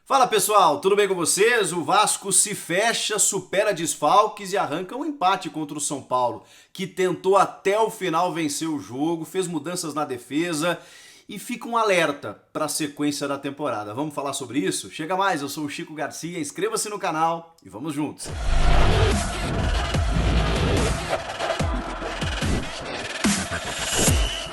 Fala pessoal, tudo bem com vocês? O Vasco se fecha, supera desfalques e arranca um empate contra o São Paulo, que tentou até o final vencer o jogo, fez mudanças na defesa e fica um alerta para a sequência da temporada. Vamos falar sobre isso? Chega mais, eu sou o Chico Garcia, inscreva-se no canal e vamos juntos!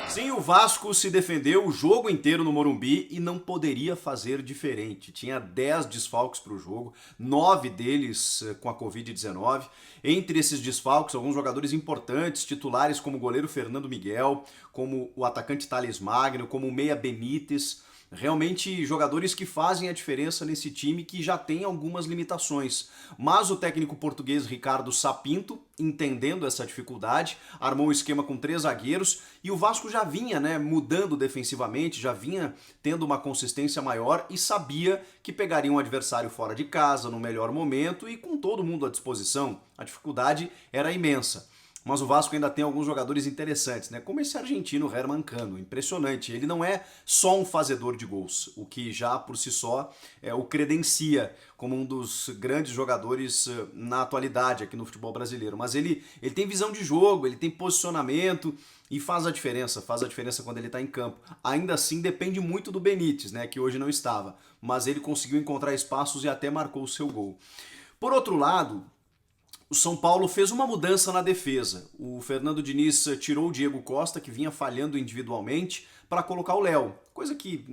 Sim, o Vasco se defendeu o jogo inteiro no Morumbi e não poderia fazer diferente. Tinha 10 desfalques para o jogo, 9 deles com a Covid-19. Entre esses desfalques, alguns jogadores importantes, titulares como o goleiro Fernando Miguel, como o atacante Thales Magno, como o meia Benítez. Realmente jogadores que fazem a diferença nesse time que já tem algumas limitações. Mas o técnico português Ricardo Sapinto, entendendo essa dificuldade, armou um esquema com 3 zagueiros e o Vasco já vinha mudando defensivamente, já vinha tendo uma consistência maior e sabia que pegaria um adversário fora de casa, no melhor momento e com todo mundo à disposição. A dificuldade era imensa. Mas o Vasco ainda tem alguns jogadores interessantes, como esse argentino Herman Cano, impressionante. Ele não é só um fazedor de gols, o que já por si só o credencia como um dos grandes jogadores na atualidade aqui no futebol brasileiro. Mas ele tem visão de jogo, ele tem posicionamento e faz a diferença quando ele está em campo. Ainda assim depende muito do Benítez, que hoje não estava, mas ele conseguiu encontrar espaços e até marcou o seu gol. Por outro lado, o São Paulo fez uma mudança na defesa. O Fernando Diniz tirou o Diego Costa, que vinha falhando individualmente, para colocar o Léo. Coisa que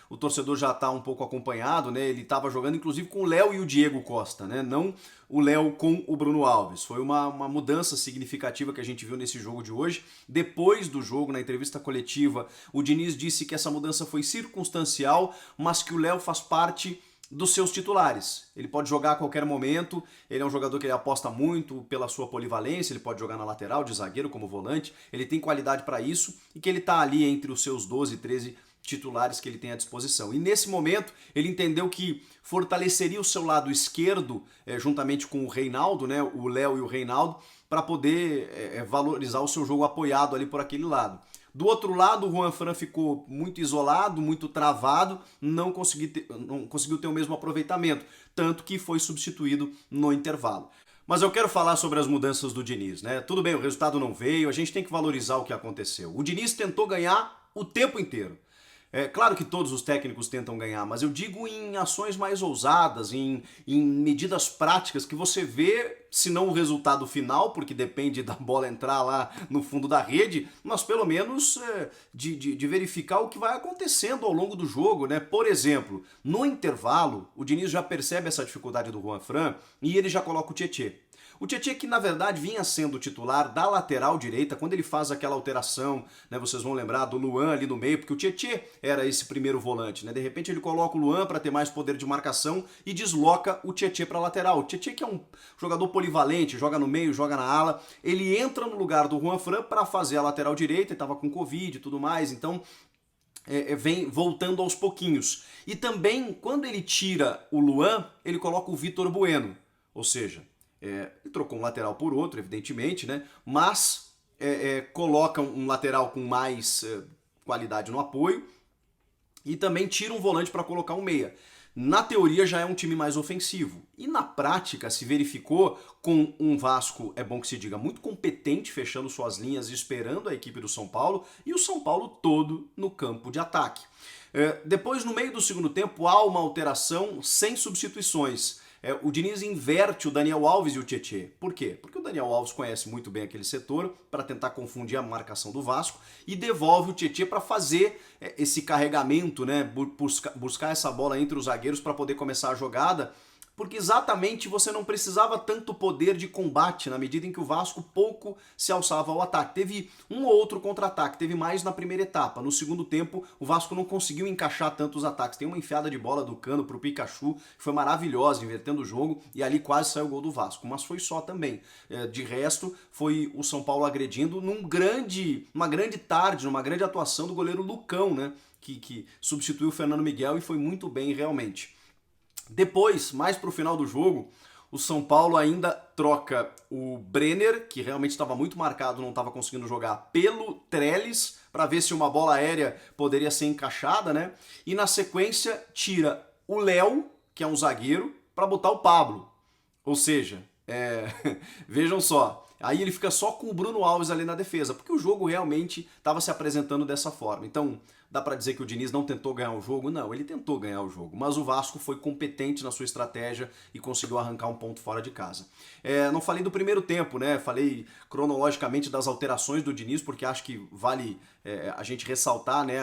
o torcedor já está um pouco acompanhado, ele estava jogando inclusive com o Léo e o Diego Costa, não o Léo com o Bruno Alves. Foi uma mudança significativa que a gente viu nesse jogo de hoje. Depois do jogo, na entrevista coletiva, o Diniz disse que essa mudança foi circunstancial, mas que o Léo faz parte dos seus titulares. Ele pode jogar a qualquer momento, ele é um jogador que ele aposta muito pela sua polivalência, ele pode jogar na lateral, de zagueiro, como volante, ele tem qualidade para isso e que ele está ali entre os seus 12, 13 titulares que ele tem à disposição. E nesse momento ele entendeu que fortaleceria o seu lado esquerdo, juntamente com o Reinaldo, o Léo e o Reinaldo, para poder valorizar o seu jogo apoiado ali por aquele lado. Do outro lado, o Juanfran ficou muito isolado, muito travado, não conseguiu ter o mesmo aproveitamento, tanto que foi substituído no intervalo. Mas eu quero falar sobre as mudanças do Diniz, Tudo bem, o resultado não veio, a gente tem que valorizar o que aconteceu. O Diniz tentou ganhar o tempo inteiro. É claro que todos os técnicos tentam ganhar, mas eu digo em ações mais ousadas, em medidas práticas que você vê, se não o resultado final, porque depende da bola entrar lá no fundo da rede, mas pelo menos de verificar o que vai acontecendo ao longo do jogo, Por exemplo, no intervalo, o Diniz já percebe essa dificuldade do Juanfran e ele já coloca o Tietê. O Tietê que na verdade vinha sendo titular da lateral direita, quando ele faz aquela alteração, vocês vão lembrar do Luan ali no meio, porque o Tietê era esse primeiro volante, De repente ele coloca o Luan para ter mais poder de marcação e desloca o Tietê para a lateral. O Tietê que é um jogador polivalente, joga no meio, joga na ala, ele entra no lugar do Juanfran para fazer a lateral direita, ele estava com Covid e tudo mais, então vem voltando aos pouquinhos. E também, quando ele tira o Luan, ele coloca o Vitor Bueno, ou seja, ele trocou um lateral por outro, evidentemente, mas coloca um lateral com mais qualidade no apoio e também tira um volante para colocar um meia. Na teoria já é um time mais ofensivo. E na prática se verificou com um Vasco, é bom que se diga, muito competente, fechando suas linhas e esperando a equipe do São Paulo, e o São Paulo todo no campo de ataque. Depois, no meio do segundo tempo, há uma alteração sem substituições. O Diniz inverte o Daniel Alves e o Tietê. Por quê? Porque o Daniel Alves conhece muito bem aquele setor para tentar confundir a marcação do Vasco e devolve o Tietê para fazer esse carregamento, buscar essa bola entre os zagueiros para poder começar a jogada, porque exatamente você não precisava tanto poder de combate na medida em que o Vasco pouco se alçava ao ataque. Teve um ou outro contra-ataque, teve mais na primeira etapa. No segundo tempo, o Vasco não conseguiu encaixar tantos ataques. Tem uma enfiada de bola do Cano pro Pikachu, que foi maravilhosa, invertendo o jogo, e ali quase saiu o gol do Vasco. Mas foi só também. De resto, foi o São Paulo agredindo numa grande tarde, numa grande atuação do goleiro Lucão, que substituiu o Fernando Miguel e foi muito bem realmente. Depois, mais para o final do jogo, o São Paulo ainda troca o Brenner, que realmente estava muito marcado, não estava conseguindo jogar, pelo Trellis, para ver se uma bola aérea poderia ser encaixada, E na sequência tira o Léo que é um zagueiro, para botar o Pablo. Ou seja, vejam só, aí ele fica só com o Bruno Alves ali na defesa, porque o jogo realmente estava se apresentando dessa forma. Então, dá para dizer que o Diniz não tentou ganhar o jogo? Não, ele tentou ganhar o jogo, mas o Vasco foi competente na sua estratégia e conseguiu arrancar um ponto fora de casa. Não falei do primeiro tempo, né? Falei cronologicamente das alterações do Diniz, porque acho que vale a gente ressaltar, né,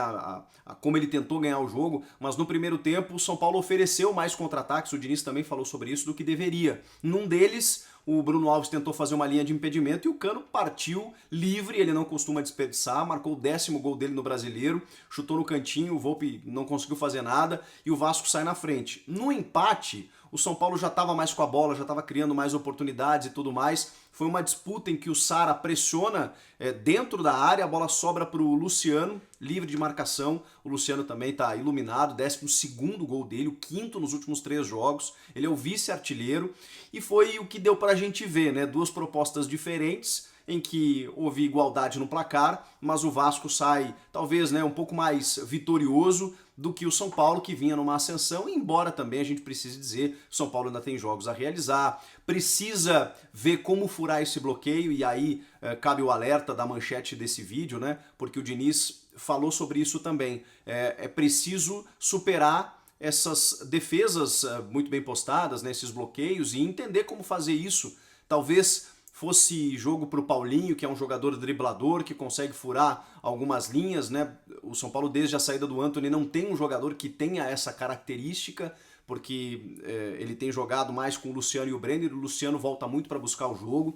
como ele tentou ganhar o jogo, mas no primeiro tempo o São Paulo ofereceu mais contra-ataques, o Diniz também falou sobre isso, do que deveria. Num deles, o Bruno Alves tentou fazer uma linha de impedimento e o Cano partiu livre, ele não costuma desperdiçar, marcou o 10º gol dele no Brasileiro, chutou no cantinho, o Volpi não conseguiu fazer nada e o Vasco sai na frente. No empate, o São Paulo já estava mais com a bola, já estava criando mais oportunidades e tudo mais. Foi uma disputa em que o Sara pressiona dentro da área, a bola sobra para o Luciano, livre de marcação. O Luciano também está iluminado, 12º gol dele, o 5º nos últimos 3 jogos. Ele é o vice-artilheiro e foi o que deu para a gente ver, né? 2 propostas diferentes, em que houve igualdade no placar, mas o Vasco sai talvez, né, um pouco mais vitorioso do que o São Paulo, que vinha numa ascensão, embora também a gente precise dizer, o São Paulo ainda tem jogos a realizar, precisa ver como furar esse bloqueio, e aí cabe o alerta da manchete desse vídeo, né, porque o Diniz falou sobre isso também. É preciso superar essas defesas muito bem postadas, né, esses bloqueios, e entender como fazer isso. Talvez fosse jogo para o Paulinho, que é um jogador driblador, que consegue furar algumas linhas, né? O São Paulo, desde a saída do Antony, não tem um jogador que tenha essa característica, porque ele tem jogado mais com o Luciano e o Brenner, o Luciano volta muito para buscar o jogo,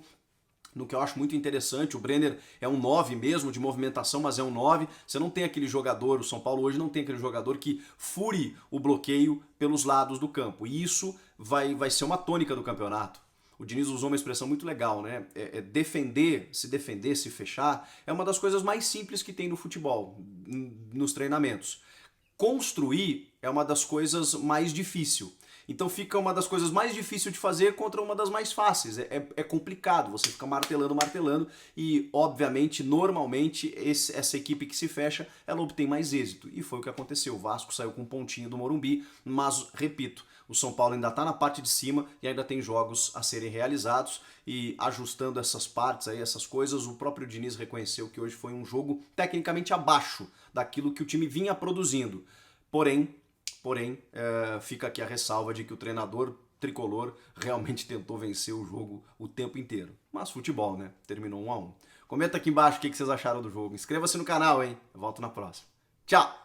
no que eu acho muito interessante. O Brenner é um 9 mesmo, de movimentação, mas é um 9. Você não tem aquele jogador, o São Paulo hoje não tem aquele jogador que fure o bloqueio pelos lados do campo, e isso vai ser uma tônica do campeonato. O Diniz usou uma expressão muito legal, né? Defender, se fechar, é uma das coisas mais simples que tem no futebol, nos treinamentos. Construir é uma das coisas mais difíceis. Então fica uma das coisas mais difíceis de fazer contra uma das mais fáceis. É complicado, você fica martelando, e obviamente, normalmente, essa equipe que se fecha, ela obtém mais êxito. E foi o que aconteceu. O Vasco saiu com um pontinho do Morumbi, mas, repito, o São Paulo ainda está na parte de cima e ainda tem jogos a serem realizados, e ajustando essas partes aí, essas coisas, o próprio Diniz reconheceu que hoje foi um jogo tecnicamente abaixo daquilo que o time vinha produzindo. Porém, fica aqui a ressalva de que o treinador tricolor realmente tentou vencer o jogo o tempo inteiro. Mas futebol, né? Terminou 1-1. Comenta aqui embaixo o que vocês acharam do jogo. Inscreva-se no canal, hein? Eu volto na próxima. Tchau!